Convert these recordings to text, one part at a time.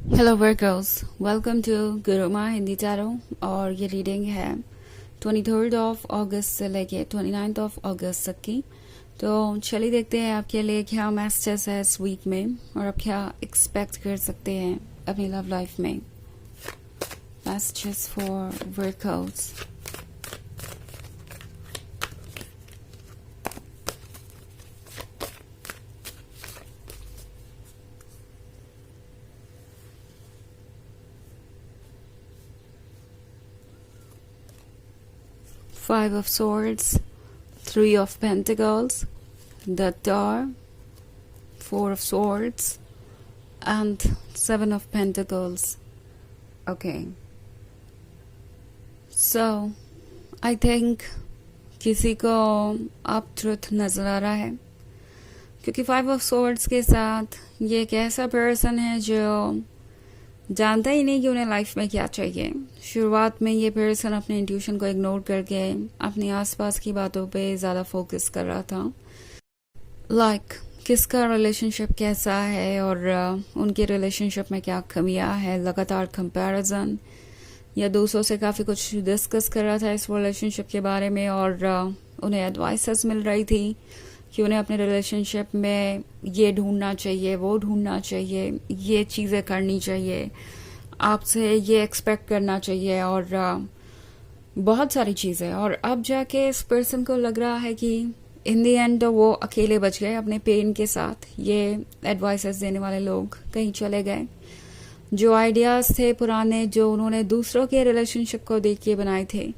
Hello workers, welcome to Guruma Hindi चारो। और ये रीडिंग है 23 ऑफ अगस्त से लेके 29 ऑफ अगस्त तक की। तो चलिए देखते हैं आपके लिए क्या मैसेजेस है इस वीक में और आप क्या एक्सपेक्ट कर सकते हैं अपनी लव लाइफ में। Messages for workers. Five of Swords, Three of Pentacles, the Tower, Four of Swords, and Seven of Pentacles. Okay. So, I think किसी को अब ट्रुथ नजर आ रहा है, क्योंकि फाइव ऑफ सोर्ड्स के साथ ये एक ऐसा पर्सन है जो जानता ही नहीं कि उन्हें लाइफ में क्या चाहिए। शुरुआत में ये पर्सन अपने इंट्यूशन को इग्नोर करके अपने आसपास की बातों पे ज़्यादा फोकस कर रहा था। किसका रिलेशनशिप कैसा है और उनके रिलेशनशिप में क्या कमियां है, लगातार कंपैरिजन या दूसरों से काफ़ी कुछ डिस्कस कर रहा था इस रिलेशनशिप के बारे में और उन्हें एडवाइसेस मिल रही थी कि उन्हें अपने रिलेशनशिप में ये ढूंढना चाहिए, वो ढूंढना चाहिए, ये चीज़ें करनी चाहिए, आपसे ये एक्सपेक्ट करना चाहिए और बहुत सारी चीज़ें। और अब जाके इस पर्सन को लग रहा है कि इन दी एंड वो अकेले बच गए अपने पेन के साथ। ये एडवाइसेस देने वाले लोग कहीं चले गए। जो आइडियाज़ थे पुराने, जो उन्होंने दूसरों के रिलेशनशिप को देख के बनाए थे,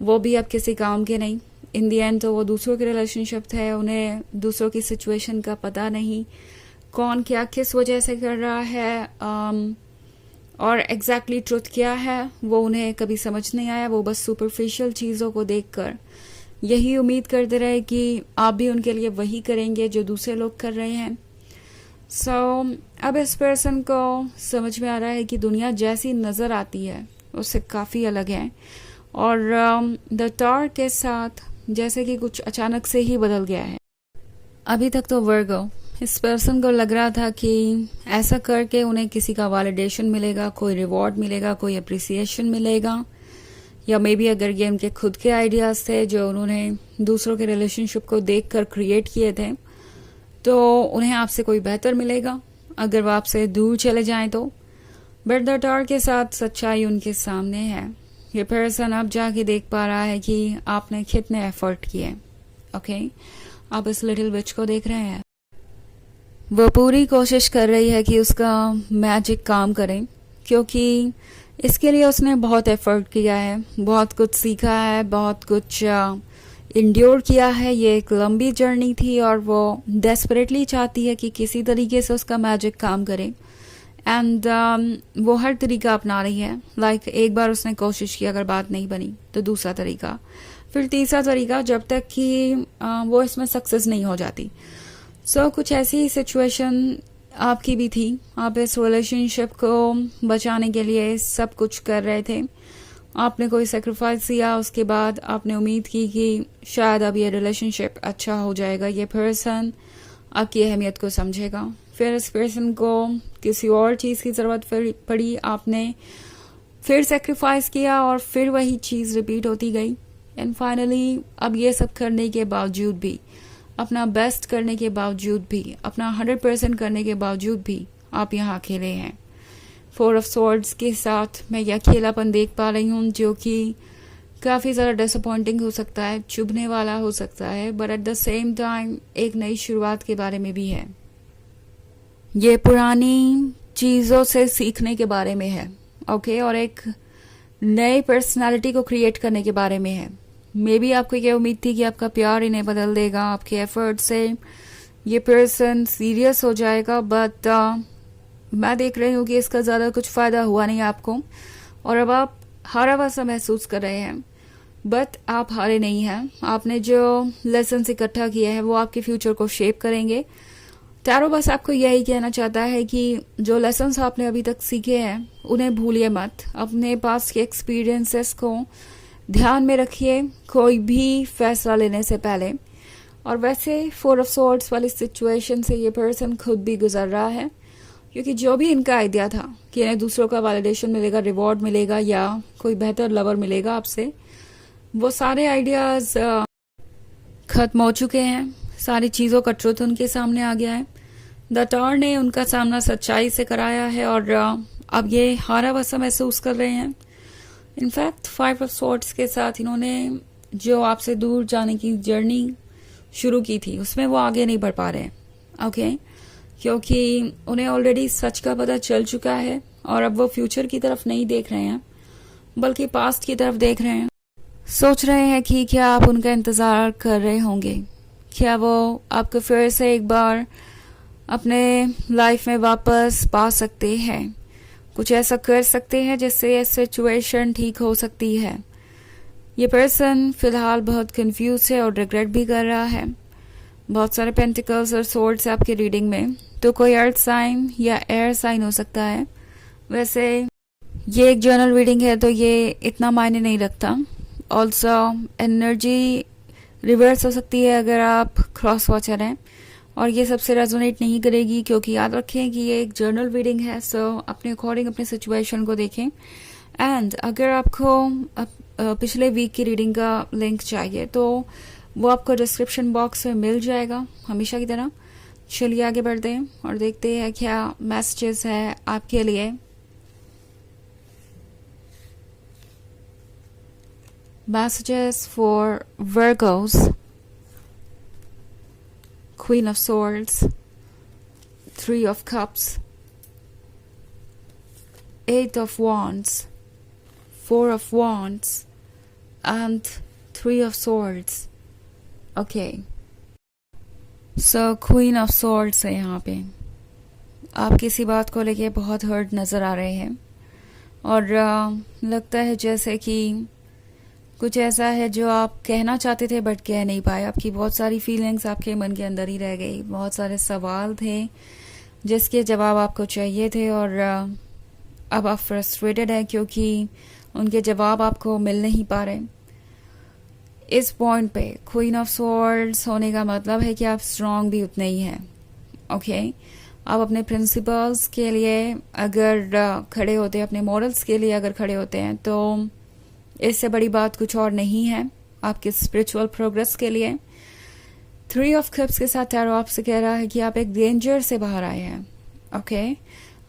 वो भी अब किसी काम के नहीं। इन दी एंड तो वो दूसरों के रिलेशनशिप थे, उन्हें दूसरों की सिचुएशन का पता नहीं, कौन क्या किस वजह से कर रहा है और एग्जैक्टली ट्रुथ क्या है वो उन्हें कभी समझ नहीं आया। वो बस सुपरफिशियल चीज़ों को देखकर यही उम्मीद करते रहे कि आप भी उनके लिए वही करेंगे जो दूसरे लोग कर रहे हैं। अब इस पर्सन को समझ में आ रहा है कि दुनिया जैसी नज़र आती है उससे काफ़ी अलग है और द टावर के साथ जैसे कि कुछ अचानक से ही बदल गया है। अभी तक तो वर्गो, इस पर्सन को लग रहा था कि ऐसा करके उन्हें किसी का वैलिडेशन मिलेगा, कोई रिवॉर्ड मिलेगा, कोई अप्रिसिएशन मिलेगा, या मे बी अगर ये उनके खुद के आइडियाज़ थे जो उन्होंने दूसरों के रिलेशनशिप को देख कर क्रिएट किए थे, तो उन्हें आपसे कोई बेहतर मिलेगा अगर वो आपसे दूर चले जाएं तो। बट द टावर के साथ सच्चाई उनके सामने है। ये पर्सन अब जाके देख पा रहा है कि आपने कितने एफर्ट किए। ओके, आप इस लिटिल विच को देख रहे हैं, वो पूरी कोशिश कर रही है कि उसका मैजिक काम करे, क्योंकि इसके लिए उसने बहुत एफर्ट किया है, बहुत कुछ सीखा है, बहुत कुछ इंड्योर किया है। ये एक लंबी जर्नी थी और वो डेस्परेटली चाहती है कि किसी तरीके से उसका मैजिक काम करे एंड वो हर तरीका अपना रही है। एक बार उसने कोशिश की, अगर बात नहीं बनी तो दूसरा तरीका, फिर तीसरा तरीका, जब तक कि वो इसमें सक्सेस नहीं हो जाती। कुछ ऐसी सिचुएशन आपकी भी थी। आप इस रिलेशनशिप को बचाने के लिए सब कुछ कर रहे थे, आपने कोई सेक्रीफाइस किया, उसके बाद आपने उम्मीद की कि शायद अब ये रिलेशनशिप अच्छा हो जाएगा, ये पर्सन आपकी अहमियत को समझेगा। फिर इस पर्सन को किसी और चीज़ की ज़रूरत पड़ी, आपने फिर सेक्रीफाइस किया और फिर वही चीज़ रिपीट होती गई एंड फाइनली अब ये सब करने के बावजूद भी, अपना बेस्ट करने के बावजूद भी, अपना 100% करने के बावजूद भी आप यहाँ अकेले हैं। फोर ऑफ सॉर्ड्स के साथ मैं यह अकेलापन देख पा रही हूँ जो कि काफ़ी ज़्यादा डिसअपॉइंटिंग हो सकता है, चुभने वाला हो सकता है, but at the same time एक नई शुरुआत के बारे में भी है। ये पुरानी चीज़ों से सीखने के बारे में है, ओके, और एक नई पर्सनालिटी को क्रिएट करने के बारे में है। मे बी आपको ये उम्मीद थी कि आपका प्यार इन्हें बदल देगा, आपके एफर्ट से ये पर्सन सीरियस हो जाएगा, बट मैं देख रही हूँ कि इसका ज़्यादा कुछ फ़ायदा हुआ नहीं आपको और अब आप हारा हुआ सा महसूस कर रहे हैं। बट आप हारे नहीं हैं। आपने जो लेसन इकट्ठा किया है वो आपके फ्यूचर को शेप करेंगे। टैरो बस आपको यही कहना चाहता है कि जो लेसन्स आपने अभी तक सीखे हैं उन्हें भूलिए मत, अपने पास के एक्सपीरियंसेस को ध्यान में रखिए कोई भी फैसला लेने से पहले। और वैसे फोर ऑफ सॉर्ड्स वाली सिचुएशन से ये पर्सन खुद भी गुजर रहा है। क्योंकि जो भी इनका आइडिया था कि इन्हें दूसरों का वैलिडेशन मिलेगा, रिवॉर्ड मिलेगा या कोई बेहतर लवर मिलेगा आपसे, वो सारे आइडियाज खत्म हो चुके हैं। सारी चीज़ों का ट्रुथ उनके सामने आ गया है। द टावर ने उनका सामना सच्चाई से कराया है और अब ये हारा वसा महसूस कर रहे हैं। इनफैक्ट 5 ऑफ स्वॉर्ड्स के साथ इन्होंने जो आपसे दूर जाने की जर्नी शुरू की थी उसमें वो आगे नहीं बढ़ पा रहे हैं। ओके, क्योंकि उन्हें ऑलरेडी सच का पता चल चुका है और अब वो फ्यूचर की तरफ नहीं देख रहे हैं बल्कि पास्ट की तरफ देख रहे हैं। सोच रहे हैं कि क्या आप उनका इंतज़ार कर रहे होंगे, क्या वो आपको फिर से एक बार अपने लाइफ में वापस पा सकते हैं, कुछ ऐसा कर सकते हैं जिससे ये सिचुएशन ठीक हो सकती है। ये पर्सन फिलहाल बहुत कंफ्यूज है और रिग्रेट भी कर रहा है। बहुत सारे पेंटिकल्स और सोर्ड्स आपके रीडिंग में, तो कोई अर्थ साइन या एयर साइन हो सकता है। वैसे ये एक जर्नल रीडिंग है तो ये इतना मायने नहीं रखता। ऑल्सो एनर्जी रिवर्स हो सकती है अगर आप क्रॉस वॉचर हैं और ये सबसे रेजोनेट नहीं करेगी, क्योंकि याद रखें कि ये एक जर्नल रीडिंग है। सो अपने अकॉर्डिंग अपने सिचुएशन को देखें। एंड अगर आपको पिछले वीक की रीडिंग का लिंक चाहिए तो वो आपको डिस्क्रिप्शन बॉक्स में मिल जाएगा हमेशा की तरह। चलिए आगे बढ़ते हैं और देखते हैं क्या मैसेजेस है आपके लिए। Messages for Virgos, Queen of Swords, 3 of Cups, 8 of Wands, 4 of Wands, and 3 of Swords. Okay. So Queen of Swords है यहाँ पे। आप किसी बात को लेके बहुत हर्ट नज़र आ रहे हैं और लगता है जैसे कि कुछ ऐसा है जो आप कहना चाहते थे बट कह नहीं पाए। आपकी बहुत सारी फीलिंग्स आपके मन के अंदर ही रह गई। बहुत सारे सवाल थे जिसके जवाब आपको चाहिए थे और अब आप फ्रस्ट्रेटेड हैं क्योंकि उनके जवाब आपको मिल नहीं पा रहे। इस पॉइंट पे क्वीन ऑफ स्वॉर्ड्स होने का मतलब है कि आप स्ट्रांग भी उतने ही हैं। ओके, आप अपने प्रिंसिपल्स के लिए अगर खड़े होते हैं, अपने मॉरल्स के लिए अगर खड़े होते हैं तो इससे बड़ी बात कुछ और नहीं है आपके स्पिरिचुअल प्रोग्रेस के लिए। 3 ऑफ कप्स के साथ टैरो आपसे कह रहा है कि आप एक डेंजर से बाहर आए हैं। ओके,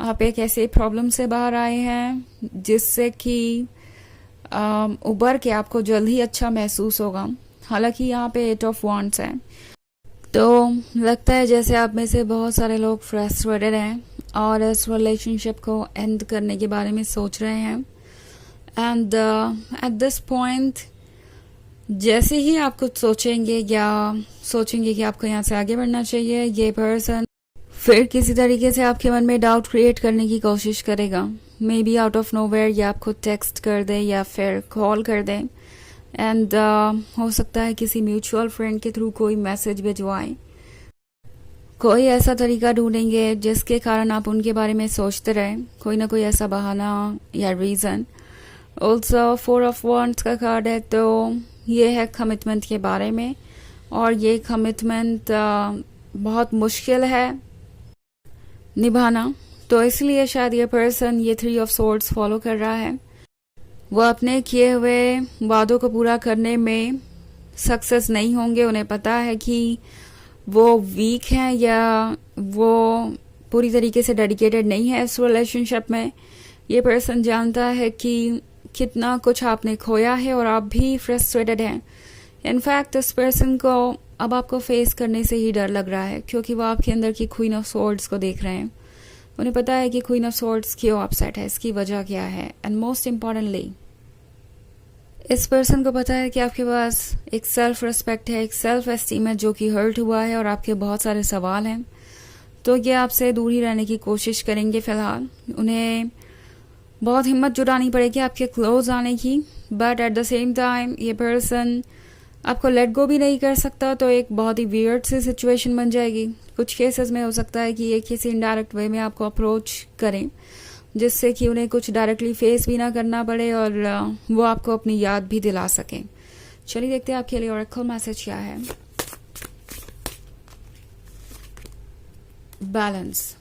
आप एक ऐसे प्रॉब्लम से बाहर आए हैं जिससे कि उबर के आपको जल्द ही अच्छा महसूस होगा। हालांकि यहाँ पे 8 ऑफ वॉन्ड्स है तो लगता है जैसे आप में से बहुत सारे लोग फ्रस्ट्रेटेड हैं और इस रिलेशनशिप को एंड करने के बारे में सोच रहे हैं। एंड एट दिस पॉइंट जैसे ही आप कुछ सोचेंगे या सोचेंगे कि आपको यहाँ से आगे बढ़ना चाहिए, ये पर्सन फिर किसी तरीके से आपके मन में डाउट क्रिएट करने की कोशिश करेगा। May be out of nowhere या आपको टेक्स्ट कर दे या फिर कॉल कर दे। एंड हो सकता है किसी म्यूचुअल फ्रेंड के थ्रू कोई मैसेज भिजवाएं। कोई ऐसा तरीका ढूंढेंगे जिसके कारण आप उनके बारे में सोचते रहें, कोई ना कोई ऐसा बहाना या रीज़न। ऑल्सो 4 ऑफ वॉन्ड्स का कार्ड है तो ये है कमिटमेंट के बारे में और ये कमिटमेंट बहुत मुश्किल है निभाना, तो इसलिए शायद ये पर्सन ये 3 ऑफ सोर्ड्स फॉलो कर रहा है। वो अपने किए हुए वादों को पूरा करने में सक्सेस नहीं होंगे। उन्हें पता है कि वो वीक हैं या वो पूरी तरीके से डेडिकेटेड नहीं है इस रिलेशनशिप में। ये पर्सन जानता है कि कितना कुछ आपने खोया है और आप भी फ्रस्ट्रेटेड हैं। इनफैक्ट इस पर्सन को अब आपको फेस करने से ही डर लग रहा है क्योंकि वो आपके अंदर की क्वीन ऑफ सोर्ड्स को देख रहे हैं। उन्हें पता है कि क्वीन ऑफ सोर्ड्स क्यों अपसेट है, इसकी वजह क्या है। एंड मोस्ट इम्पॉर्टेंटली इस पर्सन को पता है कि आपके पास एक सेल्फ रिस्पेक्ट है, एक सेल्फ एस्टीम है जो कि हर्ट हुआ है और आपके बहुत सारे सवाल हैं, तो ये आपसे दूर ही रहने की कोशिश करेंगे। फिलहाल उन्हें बहुत हिम्मत जुटानी पड़ेगी आपके क्लोज आने की, but at the same time ये पर्सन आपको लेट गो भी नहीं कर सकता, तो एक बहुत ही वियर्ड सी सिचुएशन बन जाएगी। कुछ केसेस में हो सकता है कि ये किसी इनडायरेक्ट वे में आपको अप्रोच करें जिससे कि उन्हें कुछ डायरेक्टली फेस भी ना करना पड़े और वो आपको अपनी याद भी दिला सकें। चलिए देखते हैं आपके लिए ऑरेकल मैसेज क्या है। बैलेंस,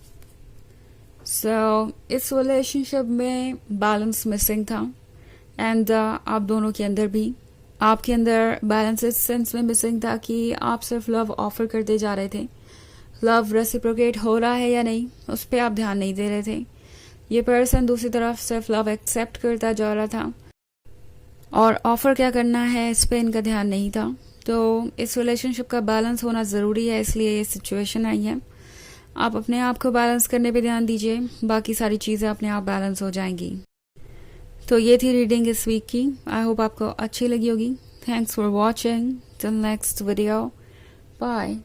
इस रिलेशनशिप में बैलेंस मिसिंग था एंड आप दोनों के अंदर भी। आपके अंदर बैलेंस इस सेंस में मिसिंग था कि आप सिर्फ लव ऑफर करते जा रहे थे, लव रेसिप्रोकेट हो रहा है या नहीं उस पर आप ध्यान नहीं दे रहे थे। ये पर्सन दूसरी तरफ सिर्फ लव एक्सेप्ट करता जा रहा था और ऑफर क्या करना है इस पर इनका ध्यान नहीं था। तो इस रिलेशनशिप का बैलेंस होना ज़रूरी है, इसलिए ये सिचुएशन आई है। आप अपने आप को बैलेंस करने पे ध्यान दीजिए, बाकी सारी चीज़ें अपने आप बैलेंस हो जाएंगी। तो ये थी रीडिंग इस वीक की। आई होप आपको अच्छी लगी होगी। Thanks for watching. Till next video, bye.